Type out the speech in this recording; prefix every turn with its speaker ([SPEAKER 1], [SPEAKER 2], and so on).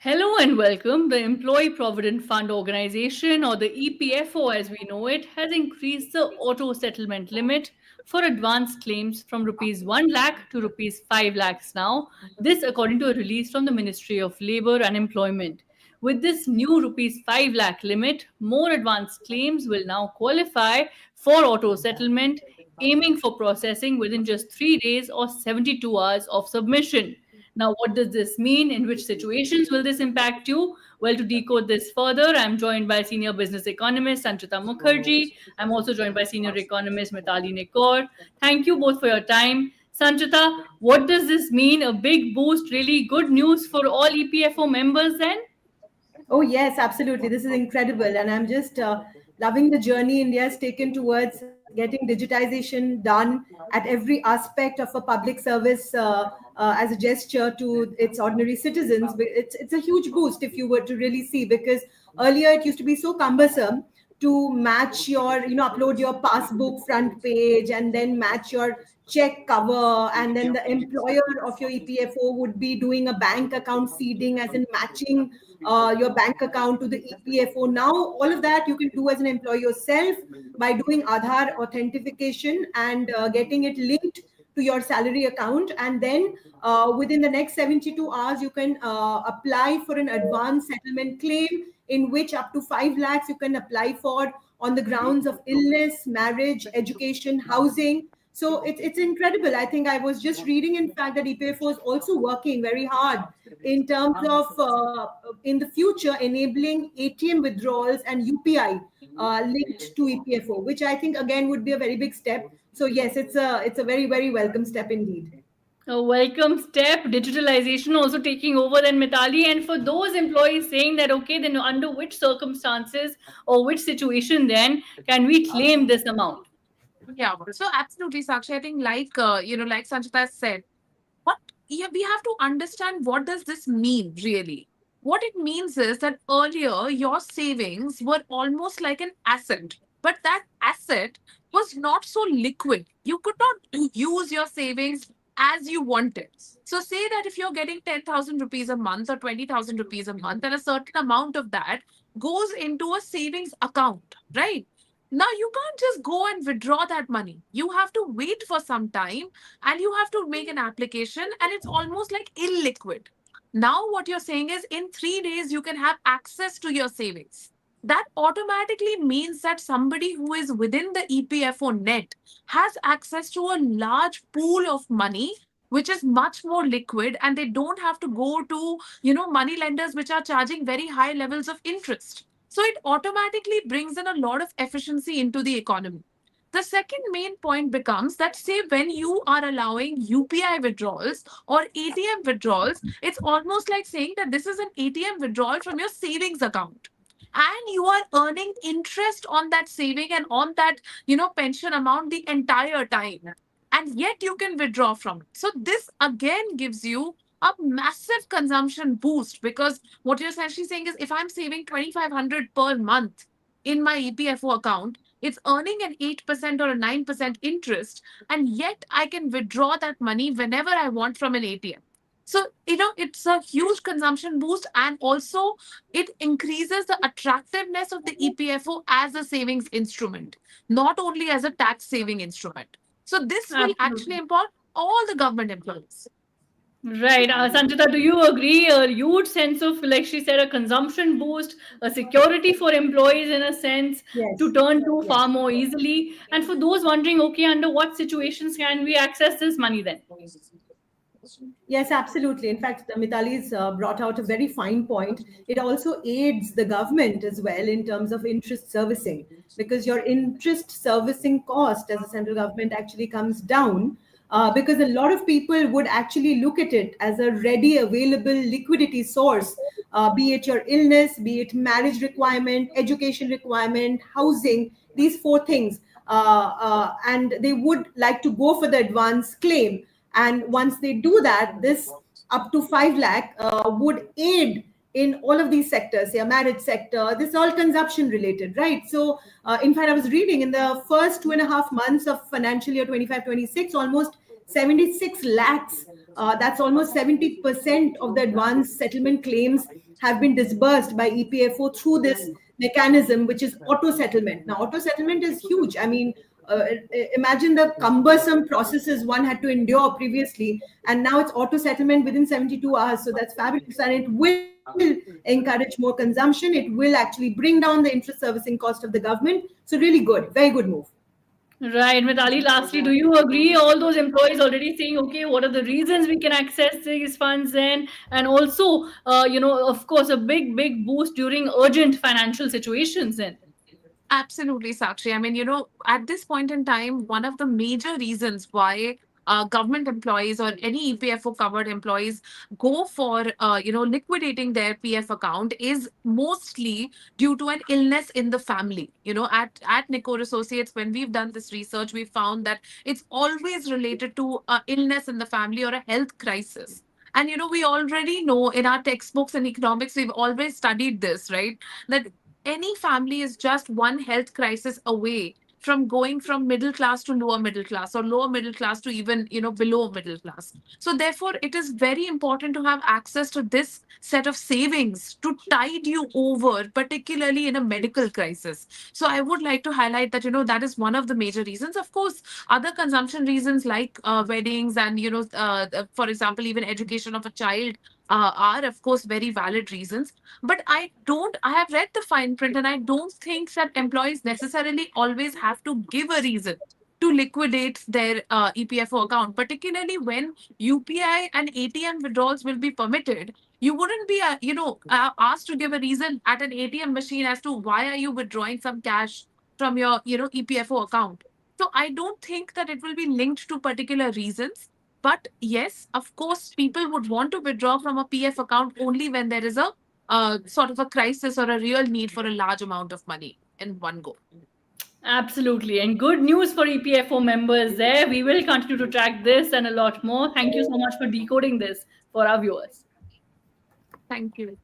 [SPEAKER 1] Hello and welcome. The Employee Provident Fund Organization, or the EPFO as we know it, has increased the auto settlement limit for advance claims from rupees 1 lakh to rupees 5 lakhs now. This, according to a release from the Ministry of Labour and Employment. With this new rupees 5 lakh limit, more advance claims will now qualify for auto settlement, aiming for processing within just 3 days or 72 hours of submission. Now, what does this mean? In which situations will this impact you? Well, to decode this further, I'm joined by senior business economist Sanchita Mukherjee. I'm also joined by senior economist Mitali Nikor. Thank you both for your time. Sanchita, what does this mean? A big boost, really good news for all EPFO members then?
[SPEAKER 2] Oh, yes, absolutely. This is incredible. And I'm just loving the journey India has taken towards getting digitization done at every aspect of a public service as a gesture to its ordinary citizens. It's a huge boost if you were to really see, because earlier it used to be so cumbersome to match upload your passbook front page and then match your check cover, and then the employer of your EPFO would be doing a bank account seeding, as in matching your bank account to the EPFO. Now, all of that you can do as an employee yourself by doing Aadhaar authentication and getting it linked to your salary account. And then within the next 72 hours, you can apply for an advance settlement claim, in which up to 5 lakhs you can apply for on the grounds of illness, marriage, education, housing. So it's incredible. I think I was just reading, in fact, that EPFO is also working very hard in terms of in the future enabling ATM withdrawals and UPI linked to EPFO, which I think again would be a very big step. So yes, it's a very, very welcome step indeed.
[SPEAKER 1] A welcome step, digitalization also taking over then, Mitali. And for those employees saying that, okay, then under which circumstances or which situation then can we claim this amount?
[SPEAKER 3] Yeah, so absolutely, Sakshi. I think, like Sanchita said, what yeah, we have to understand what does this mean really. What it means is that earlier your savings were almost like an asset, but that asset was not so liquid. You could not use your savings as you wanted. So, say that if you're getting 10,000 rupees a month or 20,000 rupees a month, and a certain amount of that goes into a savings account, right? Now you can't just go and withdraw that money. You have to wait for some time and you have to make an application, and it's almost like illiquid. Now what you're saying is in 3 days you can have access to your savings. That automatically means that somebody who is within the EPFO net has access to a large pool of money which is much more liquid, and they don't have to go to money lenders which are charging very high levels of interest. So it automatically brings in a lot of efficiency into the economy. The second main point becomes that, say, when you are allowing UPI withdrawals or ATM withdrawals, it's almost like saying that this is an ATM withdrawal from your savings account. And you are earning interest on that saving and on that, pension amount the entire time. And yet you can withdraw from it. So this again gives you a massive consumption boost, because what you're essentially saying is if I'm saving 2,500 per month in my EPFO account, it's earning an 8% or a 9% interest, and yet I can withdraw that money whenever I want from an ATM. So, it's a huge consumption boost, and also it increases the attractiveness of the EPFO as a savings instrument, not only as a tax saving instrument. So, this will actually empower all the government employees.
[SPEAKER 1] Right. Sanjita, do you agree? A huge sense of, like she said, a consumption boost, a security for employees in a sense
[SPEAKER 2] Yes.
[SPEAKER 1] to turn to far more easily. And for those wondering, okay, under what situations can we access this money then?
[SPEAKER 2] Yes, absolutely. In fact, Mitali's brought out a very fine point. It also aids the government as well in terms of interest servicing, because your interest servicing cost as a central government actually comes down, because a lot of people would actually look at it as a ready available liquidity source, be it your illness, be it marriage requirement, education requirement, housing, these four things. And they would like to go for the advance claim. And once they do that, this up to 5 lakh would aid in all of these sectors, yeah, marriage sector, this is all consumption related, right? So in fact, I was reading in the first 2.5 months of financial year 25-26, almost 76 lakhs. That's almost 70% of the advanced settlement claims have been disbursed by EPFO through this mechanism, which is auto settlement. Now, auto settlement is huge. I mean, imagine the cumbersome processes one had to endure previously, and now it's auto settlement within 72 hours. So that's fabulous, and it will encourage more consumption. It will actually bring down the interest servicing cost of the government. So really good, very good move.
[SPEAKER 1] Right, Mitali, lastly, do you agree? All those employees already saying, okay, what are the reasons we can access these funds then? And also, of course, a big boost during urgent financial situations then.
[SPEAKER 3] Absolutely, Sakshi. I mean, at this point in time, one of the major reasons why government employees or any EPFO covered employees go for, liquidating their PF account is mostly due to an illness in the family. At Nicor Associates, when we've done this research, we found that it's always related to a illness in the family or a health crisis. And, we already know in our textbooks in economics, we've always studied this, right? That any family is just one health crisis away from going from middle class to lower middle class, or lower middle class to even below middle class. So therefore it is very important to have access to this set of savings to tide you over, particularly in a medical crisis. So I would like to highlight that that is one of the major reasons. Of course, other consumption reasons like weddings and for example even education of a child are of course very valid reasons. But I have read the fine print, and I don't think that employees necessarily always have to give a reason to liquidate their EPFO account, particularly when UPI and ATM withdrawals will be permitted. You wouldn't be, asked to give a reason at an ATM machine as to why are you withdrawing some cash from your, EPFO account. So I don't think that it will be linked to particular reasons. But yes, of course, people would want to withdraw from a PF account only when there is a sort of a crisis or a real need for a large amount of money in one go.
[SPEAKER 1] Absolutely. And good news for EPFO members there. We will continue to track this and a lot more. Thank you so much for decoding this for our viewers.
[SPEAKER 3] Thank you.